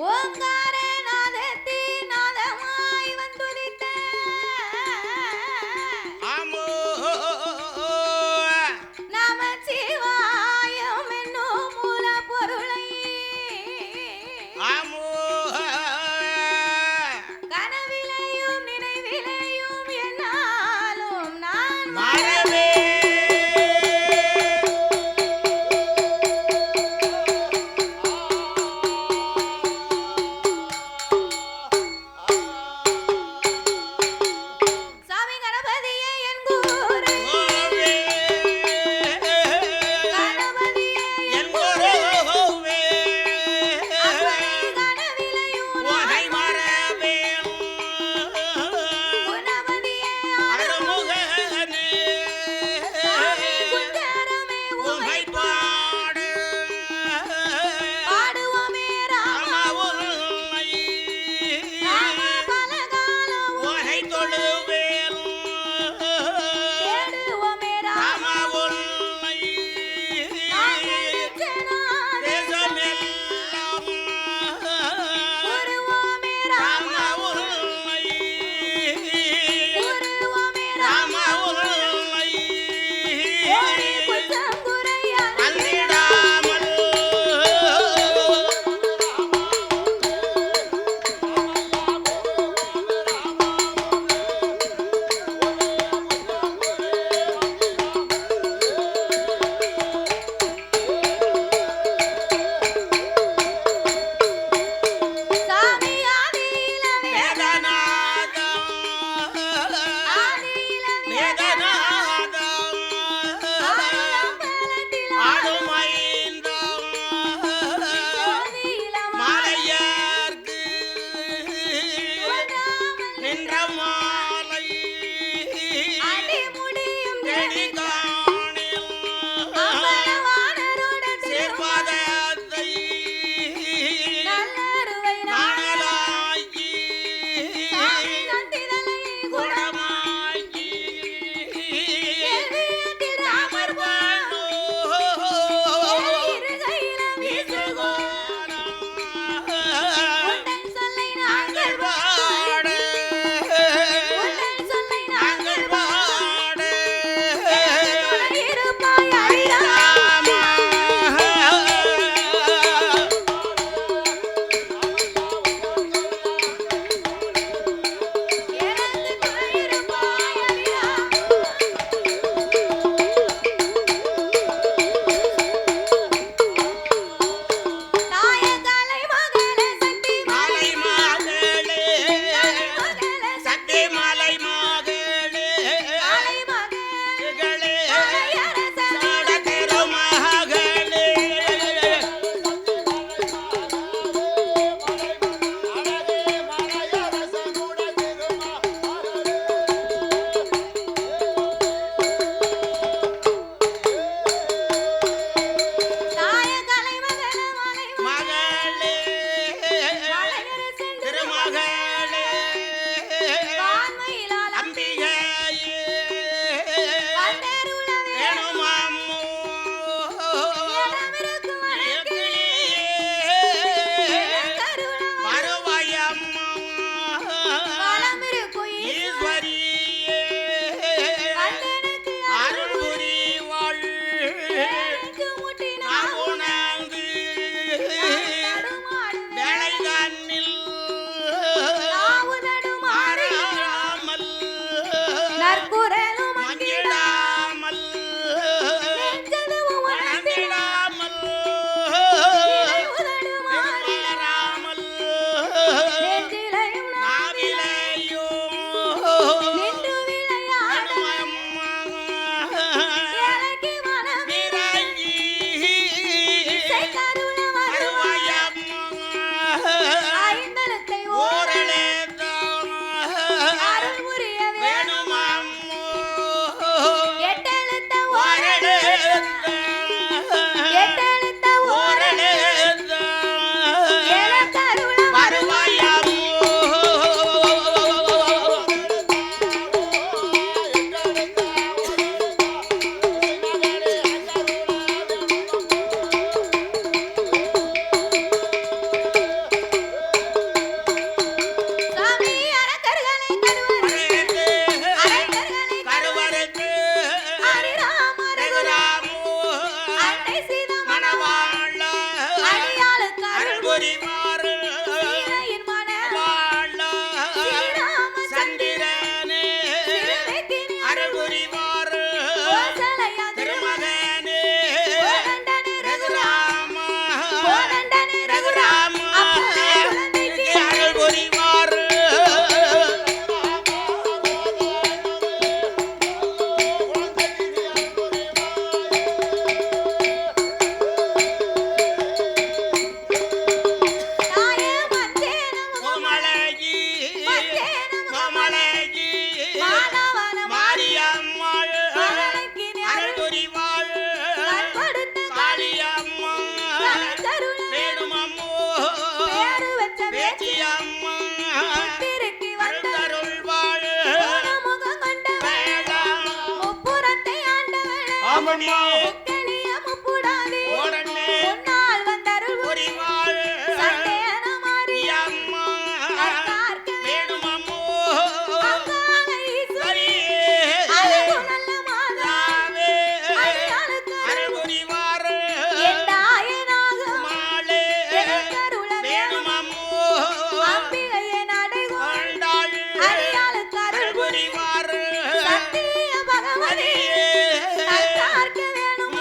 ஓங்காரே நாதத்தி நாதமாய் வந்துதித்த ஆமோ நமச்சிவாயம் என்னும் மூல பொருளை ஆமோ கனவிலையும் நினைவிலையும் என்னாலும் நான் மறவே சாமி கணபதியே என் கூரை ஓவே கணபதியே என் குருவே அப்பனே அம்மம்மா முக்கெளிய முப்புடாதி ஓடண்ணே முன்னால் வந்தருள் புரிவாள் சண்டேன மாறி அம்மா நற்கார்க்க வேணும் அம்மோ அங்காள ஈஸ்வரி சரியே அழகு நல்ல மாதா தாவே அடியாளுக்கு அருள் புரிவார் எந்தாயனாக மாலே எனக்கருள வேணும் அம்மோ அம்பிகையை நடைகோ கொண்டாள் அடியாளுக்கு அருள் அருள் புரிவார் சத்திய பகவதி சரியே நற்கார்க்க வேணும்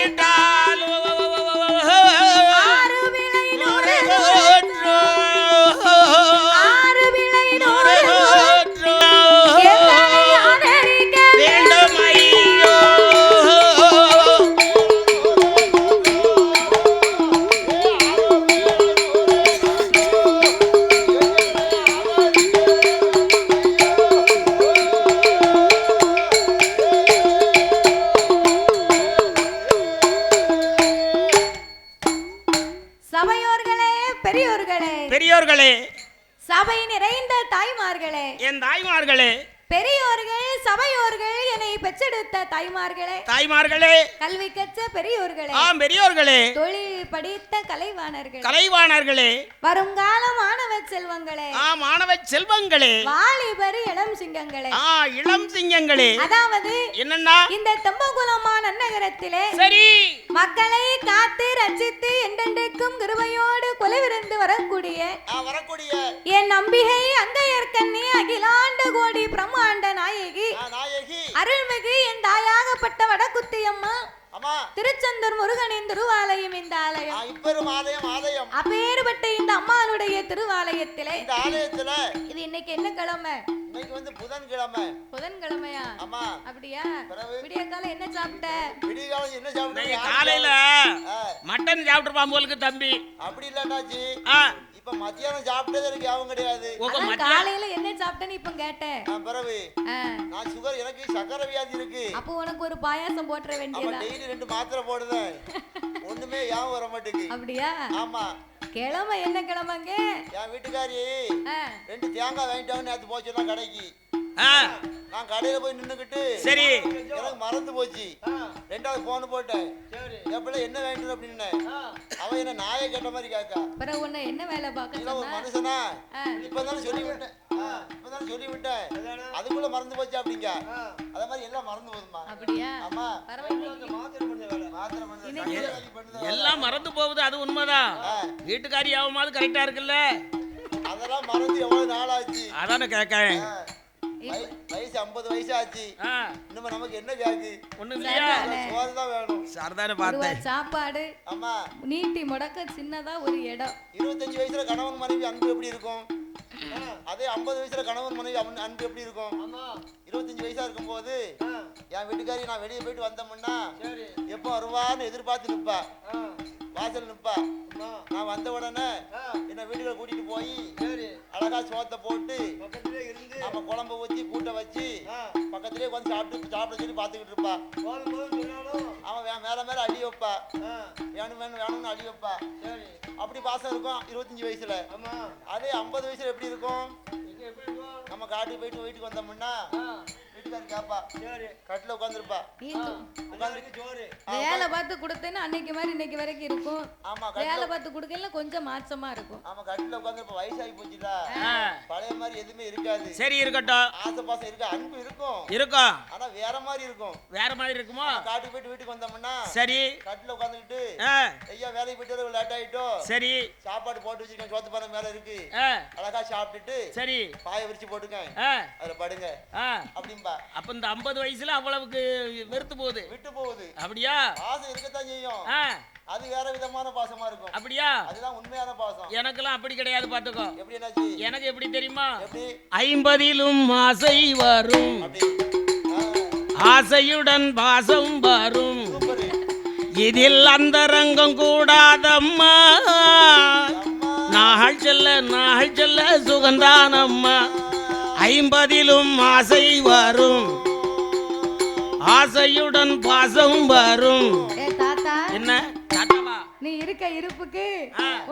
விட்டாலும் ஆறு விலை நூறு நூறு ஆறு விலை நூறு நூறு எத்தனை ஆதரிக்க வேண்டும் ஐயோ சபையோர்களே பெரியோர்களே பெரியோர்களே சபை நிறைந்த தாய்மார்களே என் தாய்மார்களே பெரியோர்கள் சபையோர்கள் என்னை பெற்றெடுத்த தாய்மார்களே தாய்மார்களே கல்வி கற்ற பெரியோர்களே ஆம் பெரியோர்களே தொழில் படித்த கலைவாணர்களே கலைவாணர்களே வருங்கால மாணவ செல்வங்களே மாணவ செல்வங்களே வாலிபர் இளம் சிங்கங்களே இளம் சிங்கங்களே அதாவது என்னன்னா இந்த தம்பகுலமா நன்னகரத்திலே சரி மக்களை காத்து ரட்சித்து என்றென்றைக்கும் கிருபையோடு கொலைவிருந்து வரக்கூடிய என் நம்பிகை அங்கையர்கண்ணி அகிலாண்ட கோடி பிரம்மாண்ட நாயகி அருள்மிகு என் தாயாகப்பட்ட வடக்குத்தியம்மா திருச்செந்தூர் முருகனின் திருவாலயம் இந்த ஆலயம் அப்பேறுபட்ட இந்த அம்மானுடைய திருவாலயத்திலே இது இன்னைக்கு என்ன கிழமை புதன்கிழமையா அப்படியா விடிய காலம் என்ன சாப்பிட்ட காலையில மட்டன் சாப்பிட்டு போலுக்கு தம்பி அப்படி இல்லாட்டாச்சு இப்ப மத்தியானம் சாப்பிட்டதே எனக்கு ஞாபகம் கிடையாது காலையில என்ன சாப்பிட்டேன்னு இப்ப கேட்டேன் பிறகு நான் சுகர் எனக்கு சக்கரை வியாதி இருக்கு அப்போ உனக்கு ஒரு பாயாசம் போட்டுற வேண்டியதா டெய்லி 2 மாத்திரை போடுதேன் ஒண்ணுமே ஞாபகம் வர மாட்டேங்குது அப்படியா ஆமா கிழமை என்ன கிழமைங்க என் வீட்டுக்காரி 2 தேங்காய் வாங்கிட்டாங்க நேத்து போச்சுன்னா கடைக்கு நான் கடையில போய் நின்னுக்கிட்டு சரி எனக்கு மறந்து போச்சு 2வது போன் போட்டேன் எப்பல என்ன வேணும் அப்படின்னு அவன் என்ன நாயை கேட்ட மாதிரி கேட்கா அப்புறம் உன்னை என்ன வேலை பார்க்க ஒரு மனுஷனா இப்பதானே சொல்லி விட்டேன் அதுக்குள்ள மறந்து போச்சு அப்படிங்க அத மாதிரி எல்லாம் மறந்து போகுதுமா அப்படியா ஆமா எல்லாம் மறந்து போகுது அது உண்மைதான் வீட்டுக்காரி ஆகும்போது கரெக்டா இருக்குல்ல அதெல்லாம் மறந்து எவ்வளவு நாள் ஆச்சு அதானே கேட்கேன் வயசு 50 வயசு ஆச்சு இன்னும் நமக்கு என்ன கேக்கு ஒண்ணும் இல்லையா சோறுதான் வேணும் சார்தானே பார்த்தேன் சாப்பாடு ஆமா நீட்டி முடக்க சின்னதா ஒரு இடம் 25 வயசுல கணவன் மனைவி அன்பு எப்படி இருக்கும் அதே 50 வயசுல கணவன் மனைவி அன்பு எப்படி இருக்கும் 25 வயசா இருக்கும்போது என் வீட்டுக்காரி நான் வெளியே போயிட்டு வந்தோம்னா எப்போ வருவான்னு எதிர்பார்த்து நிப்பா வாசல் நிப்பா நான் வந்த உடனே என்ன வீட்டுக்குள்ள கூட்டிட்டு போய் அழகா சோத்தை போட்டு நம்ம குழம்பு ஊத்தி கூட்ட வச்சு பக்கத்திலே உட்காந்து சாப்பிட சொல்லி பாத்துக்கிட்டு இருப்பா அவன் மேல அடி வைப்பா வேணும்னு அடி வைப்பா அப்படி பாசம் இருக்கும் 25 வயசுல அதே 50 வயசுல எப்படி இருக்கும் நம்ம காட்டுக்கு போயிட்டு வீட்டுக்கு வந்தோம்னா வீட்டுக்காரி கேப்பா கட்டில உட்காந்துருப்பா வேலை பார்த்து கொடுத்தேன்னா அன்னைக்கு மாதிரி இன்னைக்கு வரைக்கும் இருக்கும் ஆமா வேலை பார்த்து கொடுக்கல கொஞ்சம் மாற்றமா இருக்கும் ஆமா கட்டில உட்காந்துருப்பா வயசாகி போச்சுடா பழைய மாதிரி எதுவுமே இருக்காது சரி இருக்கட்டும் ஆசை பாசம் இருக்கு அன்பு இருக்கும் ஆனா வேற மாதிரி இருக்கும் இருக்குமோ காட்டுக்கு போயிட்டு வீட்டுக்கு வந்தோம்னா சரி கட்டில உட்காந்துக்கிட்டு ஐயா வேலைக்கு போயிட்டு லேட் ஆயிட்டோம் சரி சாப்பாடு போட்டு வச்சிருக்கேன் சோத்து பானை மேல இருக்கு அழகா சாப்பிட்டுட்டு சரி பாய விரிச்சு போட்டுக்கேன் அதுல படுங்க அப்படிம்பா அப்ப இந்த 50 வயசுல அவ்வளவுக்கு வெறுத்து போகுது விட்டு போகுது அப்படியா பாசம் இருக்கத்தான் செய்யும் அது வேற விதமான பாசமா இருக்கும் அப்படியா அதுதான் உண்மையான பாசம் எனக்கெல்லாம் அப்படி கிடையாது பாத்துக்கோ எப்படி என்னாச்சு எனக்கு எப்படி தெரியுமா எப்படி 50லும் ஆசை வரும் ஆசையுடன் பாசம் வரும் இதில் அந்தரங்கம் கூடாதம்மா நாள் செல்ல சுகந்தானம்மா 50லும் ஆசை வரும் ஆசையுடன் பாசம் வரும் என்ன தாத்தாவா நீ இருக்க இருப்புக்கு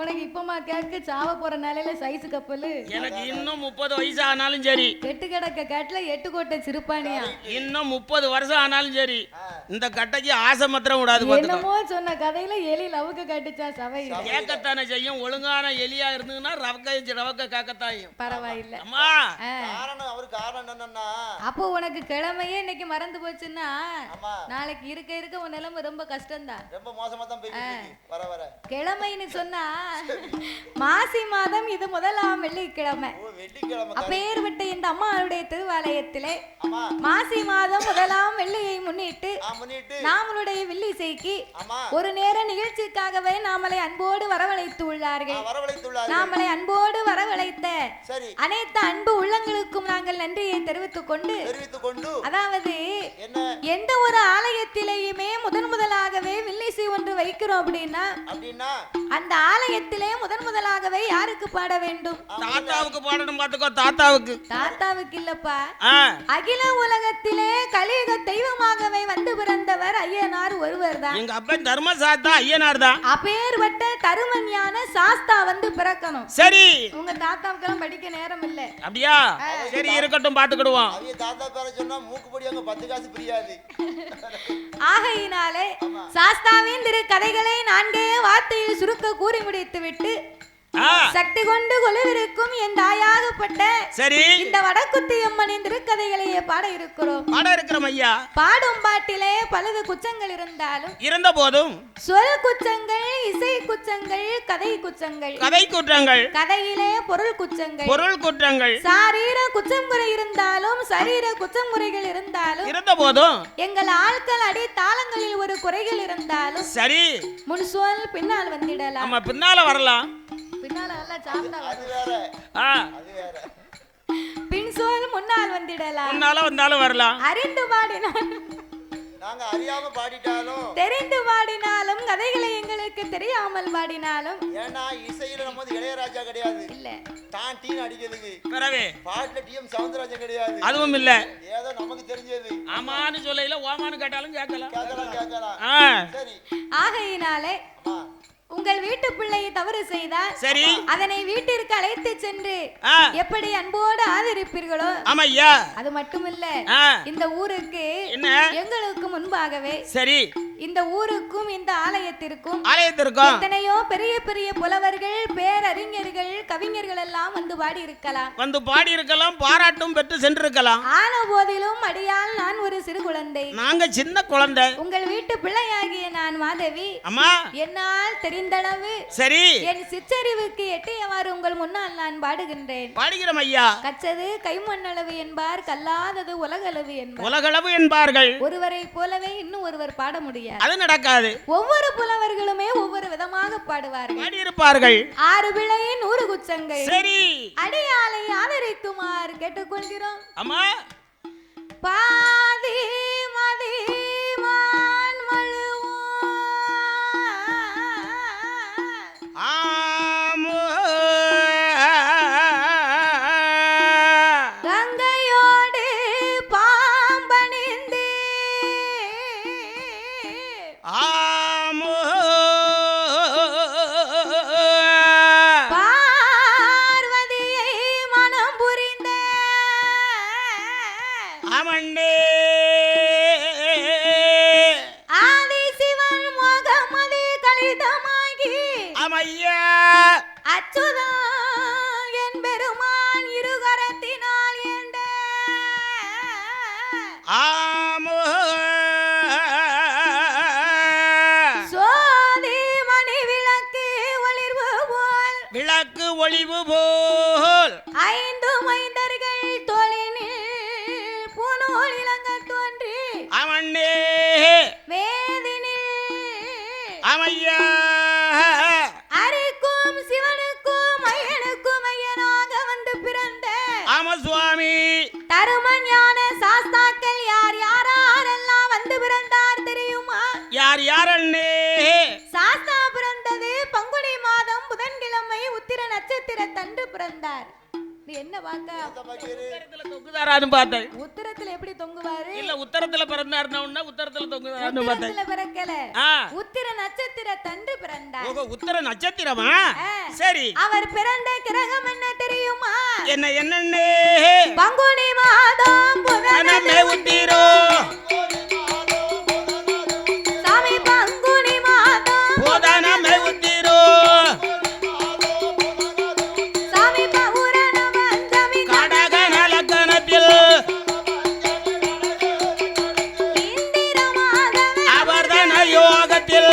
உனக்கு இப்பமா கேக்கு சாவ போற நிலையில சைஸ் கப்பல் எனக்கு இன்னும் 30 வயசு ஆனாலும் சரி கெட்டு கிடக்க கேட்ல 8 கோட்டை சிறுப்பானியா இன்னும் 30 வருஷம் ஆனாலும் சரி இந்த கட்டைக்கு ஆசை மாத்திரம் விடாது என்னமோ சொன்ன கதையில எலி லவுக்கு கட்டுச்சா சவை கேட்கத்தானே செய்யும் ஒழுங்கான எலியா இருந்ததுன்னா ரவக்க கேட்கத்தாயும் பரவாயில்ல அம்மா காரணம் என்னன்னா அப்போ உனக்கு கிழமையே இன்னைக்கு மறந்து போச்சுன்னா நாளைக்கு இருக்க உன் நிலைமை ரொம்ப கஷ்டம் தான் ரொம்ப மோசமா தான் போயிட்டு இருக்கு வர கிழமைன்னு சொன்னா மாசி மாதம் இது முதலாம் வெள்ளிக்கிழமை. வெள்ளிக்கிழமை. அப்பேற்பட்ட இந்த அம்மாவுடைய திருவாலயத்திலே ஆமா. மாசி மாதம் முதலாம் வெள்ளியை முன்னிட்டு முன்னிட்டு நாமளுடைய வில்லிசைக்கு ஆமா ஒரு நேர நிகழ்ச்சிக்காகவே நாமளை அன்போடு வரவழைத்து உள்ளார்கள். வரவழைத்துள்ளார்கள். நாமளை அன்போடு வரவழைத்த சரி அனைத்து அன்பு உள்ளங்களுக்கும் நாங்கள் நன்றியை தெரிவித்துக் கொண்டு அதாவது என்ன எந்த ஒரு ஆலயத்திலேயுமே முதலாகவே வில்லிசை ஒன்று வைக்கிறோம் அப்படின்னா அந்த ஆலயத்திலே முதலாகவே யாருக்கு பாட வேண்டும்? தாத்தாவுக்கு பாடணும். பாத்துக்கோ, தாத்தாவுக்கு. தாத்தாவுக்கு இல்லப்பா, அகில உலகத்திலே கலியுக தெய்வமாகவே வந்து பிறந்தவர் ஐயனார் ஒருவர் தான். எங்க அப்பன் தர்ம சாஸ்தா ஐயனார் தான். அப்பேற்பட்ட தருமஞான சாஸ்தா வந்து பிறக்கணும். சரி, உங்க தாத்தாவுக்கெல்லாம் படிக்க நேரம் இல்ல. அப்படியா? சரி, இருக்கட்டும், பாத்துக்கிடுவோம். தாத்தா பேர சொன்னா மூக்குப்படி அங்க 10 காசு பிரியாது. ஆகையினாலே சாஸ்தாவின் திரு கதைகளை நான்கே வார்த்தையில் சுருக்க கூறி முடித்து விட்டு சக்தி கொண்டு கொலுவிருக்கும் என் தாயாகப்பட்ட சரி இந்த வடக்குத்தி அம்மனின் திருக்கதைகளையே பாட இருக்கிறோம். ஐயா. பாடும் பாட்டிலே பலது குச்சங்கள் இருந்தாலும் இருந்த போதும் சொல் குச்சங்கள், இசை குச்சங்கள், கதை குச்சங்கள், கதை குற்றங்கள், கதையிலே பொருள் குச்சங்கள், பொருள் குற்றங்கள், சாரீர குச்சம் குறை இருந்தாலும் சரீர குச்சம் குறைகள் இருந்தாலும் இருந்த போதும் எங்கள் ஆட்கள் அடி தாளங்களில் ஒரு குறைகள் இருந்தாலும் சரி முன் சொல் பின்னால் வந்திடலாம். ஆமா, பின்னால வரலாம். பின்னால நல்லா சாந்தா அது வேற. அது வேற. பின் சொல் முன்னால் வந்திடலாம். முன்னால வந்தாலும் வரலாம். அறிந்து பாடினாலும் நாங்க அறியாம பாடிட்டாலும் தெரிந்து பாடினாலும் கதைகளை எங்களுக்கு தெரியாமல் பாடினாலும் ஏன்னா இசையில நம்ம இளையராஜா கிடையாது. இல்ல தான் டீன் அடிக்கிறதுக்கு பிறவே பாட்டுல டிஎம் சவுந்தரராஜன் கிடையாது. அதுவும் இல்ல. ஏதோ நமக்கு தெரிஞ்சது. ஆமான்னு சொல்லையில ஓமான்னு கேட்டாலும் கேட்கலாம். சரி. ஆகையினாலே உங்கள் வீட்டு பிள்ளையை தவறு செய்தால் சரி அதனை வீட்டிற்கு அழைத்து சென்று எப்படி அன்போடு ஆதரிப்பீர்களோ ஆமையா. அது மட்டுமில்ல இந்த ஊருக்கு எங்களுக்கு முன்பாகவே சரி இந்த ஊருக்கும் இந்த ஆலயத்திற்கும் எத்தனையோ பெரிய பெரிய புலவர்கள், பேரறிஞர்கள், கவிஞர்கள் எல்லாம் வந்து பாடி இருக்கலாம், பாராட்டும் பெற்று சென்றிருக்கலாம். ஆன போதிலும் அடியால் நான் ஒரு சிறு குழந்தை, நாங்க சின்ன குழந்தை. உங்கள் வீட்டு பிள்ளையாகிய நான் மாதவி. அம்மா, என்னால் தெரிந்தளவு சரி என் சிற்றறிவுக்கு எட்டியவாறு உங்கள் முன்னால் நான் பாடுகின்றேன். பாடுகிறோம் ஐயா. கச்சது கைமண்ணளவு என்பார், கல்லாதது உலகளவு என்பார். உலகளவு என்பார்கள். ஒருவரை போலவே இன்னும் ஒருவர் பாட முடியாது. அது நடக்காது. ஒவ்வொரு புலவர்களுமே ஒவ்வொரு விதமாக பாடுவார்கள், பாடியிருப்பார்கள். 6 பிழை 100 குச்சங்கள். சரி, அடியாலை ஆதரிக்குமாறு கேட்டுக்கொள்கிறோம். அம்மா. பாதி மதி மான் மழுவோ கங்கையோடு பாம்பணிந்து பார்வதியை மனம் புரிந்த ஆதிசிவன் மோகமதி கலிதமாகி அச்சுதம் என் பெருமான் இருகரத்தினால் என்ற சோதி மணி விளக்கு ஒளிர்வு போல், விளக்கு ஒளிவு போல் 5 மைந்தர்கள் தோளினில் பூநூல் இளங்க தோன்றி வேதினில் அமையா அரிக்கும் சிவனுக்கும் ஐயனுக்கும் ஐயனாக வந்து பிறந்த சுவாமி தருமஞான சாஸ்தாக்கள் யார் யாரெல்லாம் வந்து பிறந்தார் தெரியுமா? யார் யாரண்ணே? சாஸ்தா பிறந்தது பங்குனி மாதம் புதன்கிழமை உத்திர நட்சத்திரத்தன்று பிறந்தார். என்ன தொங்குதாரான்னு பார்த்தேன். உத்தரத்துல எப்படி தொங்குவாரு? இல்ல, உத்தரத்துல பிறந்தாருன்னா உத்தரத்துல தொங்குதாரான்னு பார்த்தேன். பிறக்கல, உத்திர நட்சத்திரத்தன்று பிறந்தார். ஓஹோ, உத்தர நட்சத்திரமா? சரி. அவர் பிறந்த கிரகம் என்ன தெரியுமா? என்னன்னே? பங்குனி மாதம் புதனமே உத்திரோ சாமி, பங்குனி மாதம் புதனமே உத்திரோ சாமி, பௌரண பஞ்சமி கடக நலக்கணத்தில் இந்திரமாகவே அவர்தன யோகத்தில்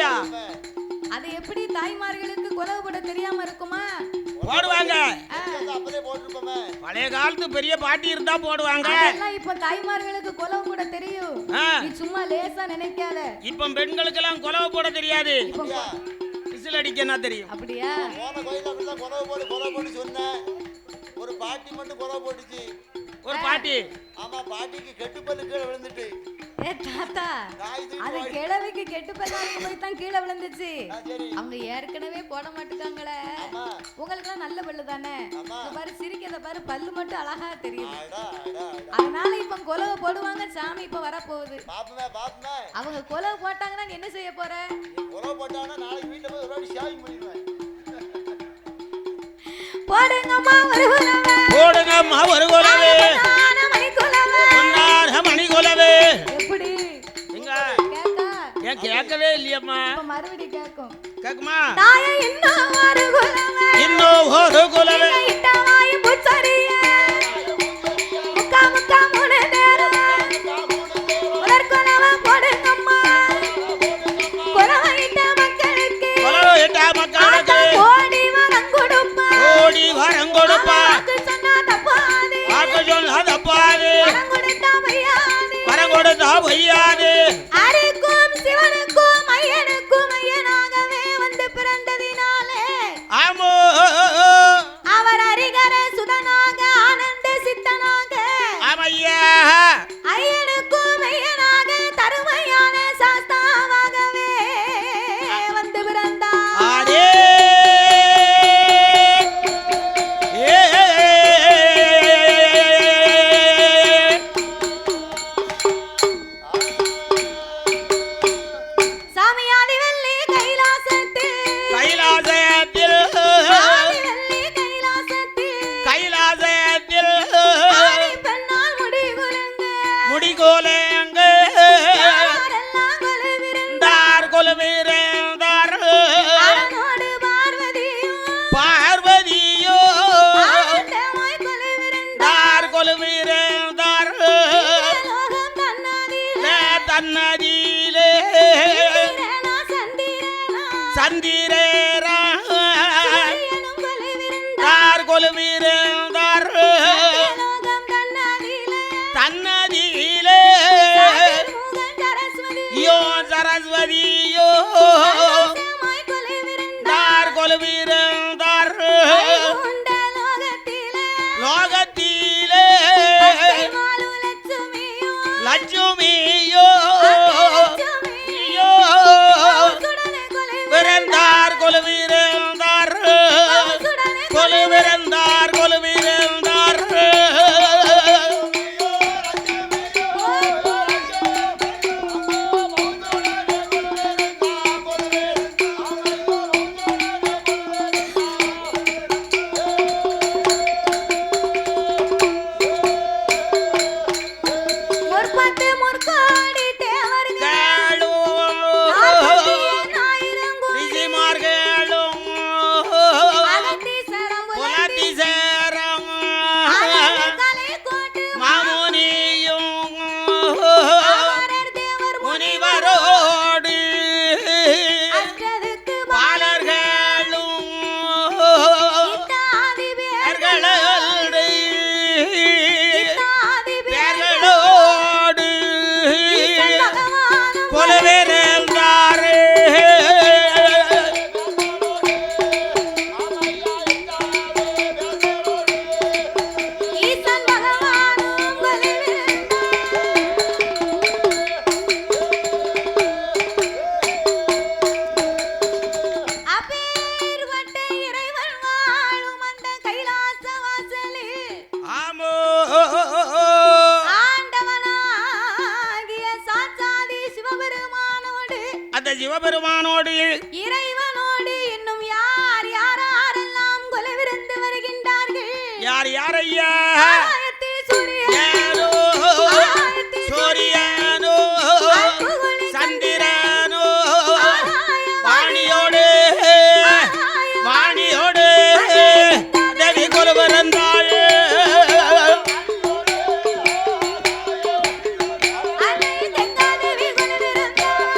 அப்படியா? அது எப்படி தாய்மார்களுக்கு குலவு போட தெரியாம இருக்குமா? போடுவாங்க. அப்பதே போட்டுருப்போமே. பழைய காலத்து பெரிய பாட்டி இருந்தா போடுவாங்க. அதெல்லாம் இப்ப தாய்மார்களுக்கு குலவு போட தெரியும். நீ சும்மா லேசா நினைக்காத. இப்ப பெண்களுக்கு எல்லாம் குலவு போட தெரியாது. விசில் அடிக்கனா தெரியும். அப்படியா? போன கோயில்ல அப்படிதான் குலவு போட்டு சொன்னேன். ஒரு பாட்டி மட்டும் குலவு போட்டுச்சு. ஒரு பாட்டி. ஆமா, பாட்டிக்கு கெட்டுப்பல்லு கீழே விழுந்துட்டு. ஏ தாத்தா, அது கிழவிக்கு கெட்டுப்பல்லாக்கு போய் தான் கீழே விழுந்துச்சு. அவங்க ஏற்கனவே போட மாட்டுக்காங்களே. உங்களுக்கு எல்லாம் நல்ல பல்லு தானே. பாரு சிரிக்கிறத பாரு, பல்லு மட்டும் அழகா தெரியுது. அதனால இப்ப குலவை போடுவாங்க. சாமி இப்ப வர போகுது. அவங்க குலவை போட்டாங்கன்னா என்ன செய்ய போற? குலவை போட்டாங்கன்னா நாளைக்கு வீட்டுல போய் ஒரு வாட்டி ஷேவிங் பண்ணிடுவேன். போடுங்கம்மா ஒரு குலவை, போடுங்கம்மா ஒரு குலவை, மணி குலவை. எப்படி எங்க கேட்கவே இல்லையம்மா. மறுபடி கேட்கும். கேக்குமா? தாயே இன்னும் ஒரு குலவை, இன்னும் ஒரு குலவை. இட்டவாய் புச்சரியே முக்கா முக்கா மூணு நேரம் ஒரு குலவை போடுங்கம்மா. குலவை இட்ட மக்களுக்கு, குலவை இட்ட மக்களுக்கு ஓடி வரம் கொடுப்பா, ஓடி வரம் கொடுப்பா. வாக்கு சொன்னா தப்பாது, வாக்கு சொன்னா தப்பாது, வரம் கொடுத்தா வையாது, வரம் கொடுத்தா வையாது. அருக்கும் சிவனுக்கும் ஐயனுக்கும் ஐயனாகவே வந்து பிறந்ததினாலே ஆமோ அவர் அரிகர சுதனாக ஆனந்த சித்தனாக ஆமையா ஐயனுக்கும் ஐயனாக தருமையான சாஸ்தாவாகவே வந்து பிறந்தார். ஆடே சாமியாதி வெள்ளி கைலாசத்தில், கைலாசத்தில், ஆதி வெள்ளி கைலாசத்தில், கைலாசத்தில் ஆதி பெண்ணால் முடிகுலுங்க, முடிகோலங்க யாரெல்லாம் கொலுவிருந்தார், கொலுவீரந்தார் அரனோடு பார்வதியும் பார்வதியோ ஆண்டமாய் கொலுவிருந்தார். கொலுவீரந்தார் லோகம் தன்னதிலே தன்னதியிலே சந்திரனா சந்திரனா சந்திரேரா சூரியனும் கொலுவிருந்தார். கொலுவீரந்தார் லோகம் தன்னதிலே தன்னதியிலே முகன் சரஸ்வதி யோ சரஸ்வதியோ லோகமாய் கொலுவிருந்தார். கொலுவீரந்தார் உண்ட லோகத்திலே லோகத்திலே மாலு லட்சுமியோ லட்சுமியோ லட்சுமியோ சுடனே விரந்தார் கொலுவீரந்தார் சுடனே கொலுவிரந்தார் கொலுவீரந்தார் முற்பட்டு முற்கோடி தேவர்கள் கேளோ ஆயிரம் கோடி ரிஷிமார்களும் அகத்தி சரம் புலத்தி சேரம் கலை கோட்டு மாமுனியும் ஆரர் தேவர் முனிவரோடு அஷ்டதுக்கு பாலர்களும் இத்தாதி பேர்களோடு இத்தாதி பேர்களோடு பகவானும் கொலுவிரந்தாரே ஈசன் பகவானும் கொலுவிருந்தார். அப்பேற்பட்ட இறைவன் வாழும் அந்த கைலாச வாசலில் ஆமோ ஆண்டவனாகிய சாட்சாதி சிவபெருமானோடு அந்த சிவபெருமானோடு இறைவனோடு இன்னும் யார் யாரெல்லாம் கொலுவிருந்து வருகின்றார்கள்? யார் யாரையா ஆகாயத்தில் சூரியன், ஏனோ ஆகாயத்தில் சூரியனோ அற்புதம் சந்திரனோ ஆகாயம் வாணியோடு வாணியோடு தேவி கொலுவிரந்தாள் அன்னை தென்காதேவி கொலுவிருந்தார்.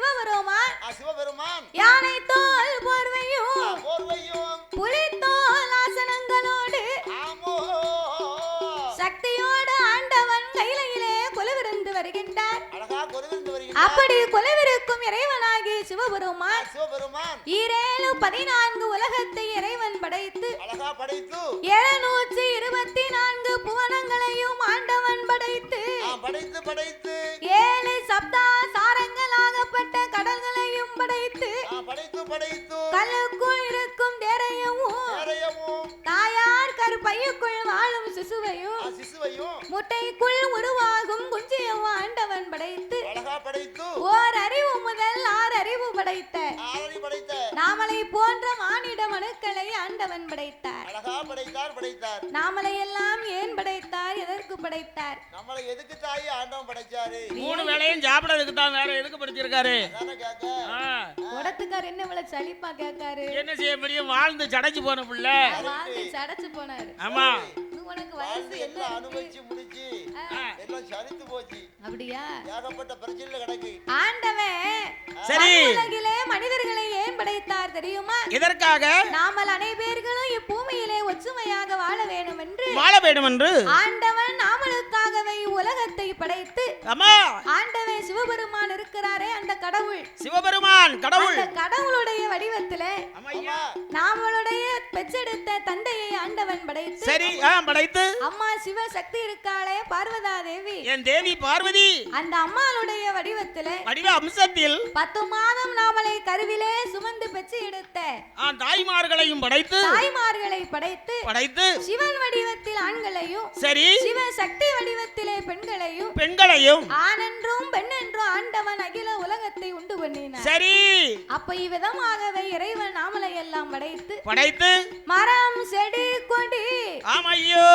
சிவபெருமான் சிவபெருமான் யானை தோல் போர்வையும் போர்வையும் புலித்தோல் ஆசனங்களோடு சக்தியோடு ஆண்டவன் கையிலே கொலுவிருந்து வருகின்றார். அழகா கொலுவிருந்து வருகின்றார். அப்படி கொலுவிருக்கும் இறைவனாகி சிவபெருமான் சிவபெருமான் 14 உலகத்தை இறைவன் படைத்து அழகா படைத்து 724 புவனங்களையும் ஆண்டவன் படைத்து படைத்து படைத்து 7 சப்தா சாரங்களாகப்பட்ட கடல்களையும் படைத்து படைத்து படைத்து கல்லுக்குள் இருக்கும் தேரையும் தாயார் கருப்பையுக்குள் வாழும் சிசுவையும் முட்டைக்குள் உருவாகும் குஞ்சியும் ஆண்டவன் படைத்து அழகா படைத்து ஓர் அறிவு முதல் 6 அறிவு படைத்த நாமலை போன்ற மானிட மனுக்களை ஆண்டவன் படைத்தார். அழகா படைத்தார். நாமலை எல்லாம் ஏன் படைத்தார், எதற்கு படைத்தார்? நம்மளை எதுக்கு தாய் ஆண்டவன் படைச்சாரு? 3 வேளையும் சாப்பிடறதுக்கு தான், வேற எதுக்கு படைச்சிருக்காரு? உடத்துக்கார் என்ன இவ்வளவு சலிப்பா கேட்காரு? என்ன செய்ய முடியும், வாழ்ந்து சடைச்சு போன புள்ள. வாழ்ந்து சடைச்சு போனாரு. ஆமா, உனக்கு வயசு என்ன அனுபவிச்சு முடிச்சு எல்லாம் சலித்து போச்சு. அப்படியா? ஏகப்பட்ட பிரச்சனைல கிடக்கு. ஆண்டவன் சரி உலகிலே மனிதர்களை ஏன் படைத்தார் தெரியுமா? இதற்காக நாமல் அனைவர்களும் இப்பூமியிலே ஒற்றுமையாக வாழ வேண்டும் என்று ஆண்டவன் நாமளுக்காகவே உலகத்தை படைத்து ஆண்டவன் சிவபெருமான் இருக்கிறாரே அந்த கடவுள், சிவபெருமான் கடவுள், அந்த கடவுளுடைய வடிவத்திலே நாமளுடைய பெற்றெடுத்த தந்தையை ஆண்டவன் படைத்து சரி படைத்து அம்மா சிவசக்தி இருக்காளே பார்வதா தேவி, என் தேவி பார்வதி, அந்த அம்மாளுடைய வடிவத்திலே வடிவ அம்சத்தில் 10 மாதம் நாமளை கருவிலே சுமந்து பெற்று எடுத்த தாய்மார்களையும் தாய்மார்களை படைத்து சிவன் வடிவத்தில் ஆண்களையும் சரி சிவசக்தி வடிவத்திலே பெண்களையும் ஆணென்றும் பெண்ணென்றும் ஆண்டவன் அகில உலகத்தை உண்டு பண்ணினார். சரி அப்ப இவ்விதமாகவே இறைவன் நாமலை எல்லாம் படைத்து மரம் செடி கொடி ஆமையோ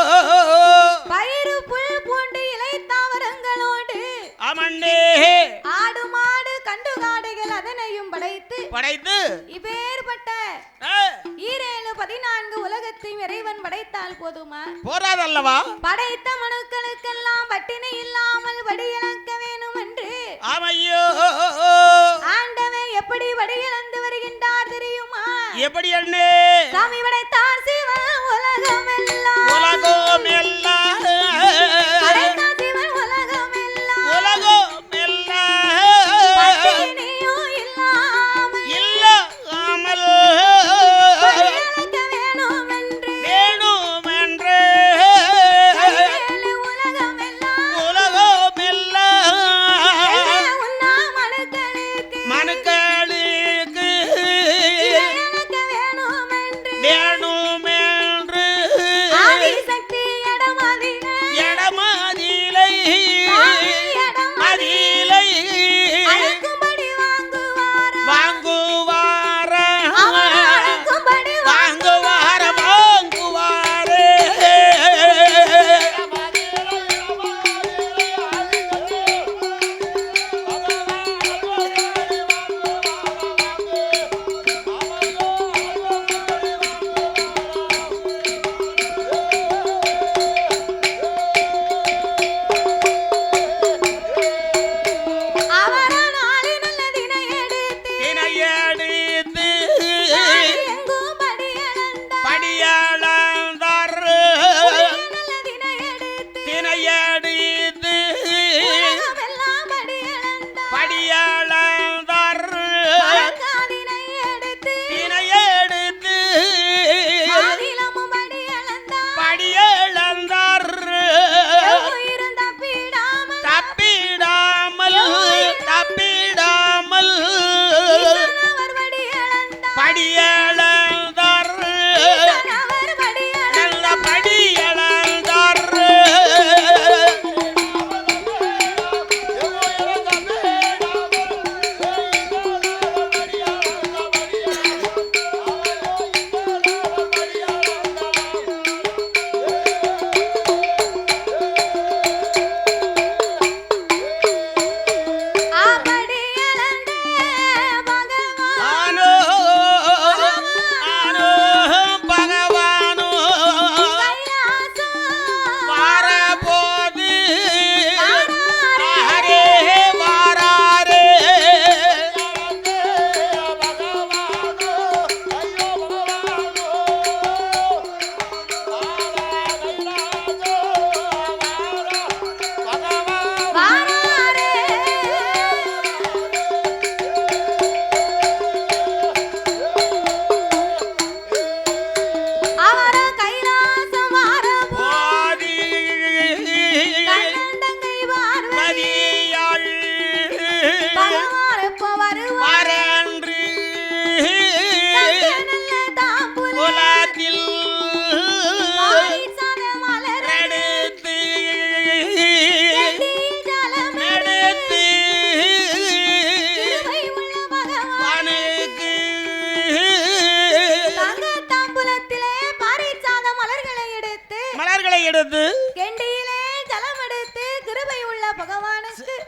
பயிறு புல் பூண்டு இலை தாவரங்களோடு ஆமண்டே ஆடு மாடு கண்டு காடுகள் அதனையும் படைத்து இப்பேற்பட்ட 14 உலகத்தையும் இறைவன் படைத்தால் போதுமா? போராதல்லவா? படைத்த மனுக்களுக்கெல்லாம் பட்டினி இல்லாமல் வடியிழக்க வேணும் என்று ஆமையோ ஆண்டவன் எப்படி வடியிழந்து வருகின்றார் தெரியுமா? எப்படி அண்ணே? சாமி படைத்தார் சிவன் உலகம் எல்லாம் படைத்தார் சிவன் உலகம் எல்லாம் பட்டினியும் இல்லாமல் வடியிழக்க வேணும் என்று உலகம் எல்லாம் உண்ணா மனுக்களுக்கு இழக்க வேணும் என்று ஆதிசக்தி இடமாதிலே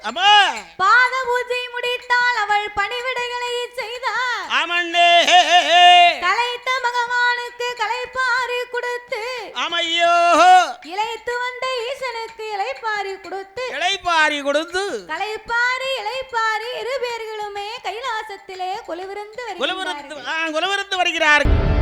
அம்மா பாத பூஜை முடித்தால் அவள் பணிவிடைகளை செய்தார். ஆமண்டே கலைத்த பகவானுக்கு கலைப்பாரி கொடுத்து ஆமையோ இளைத்து வந்த ஈசனுக்கு இளைப்பாரி கொடுத்து இளைப்பாரி கொடுத்து கலைப்பாரி இளைப்பாரி இரு பேர்களுமே கைலாசத்திலே குலவிருந்து குலவிருந்து வருகிறார்கள்.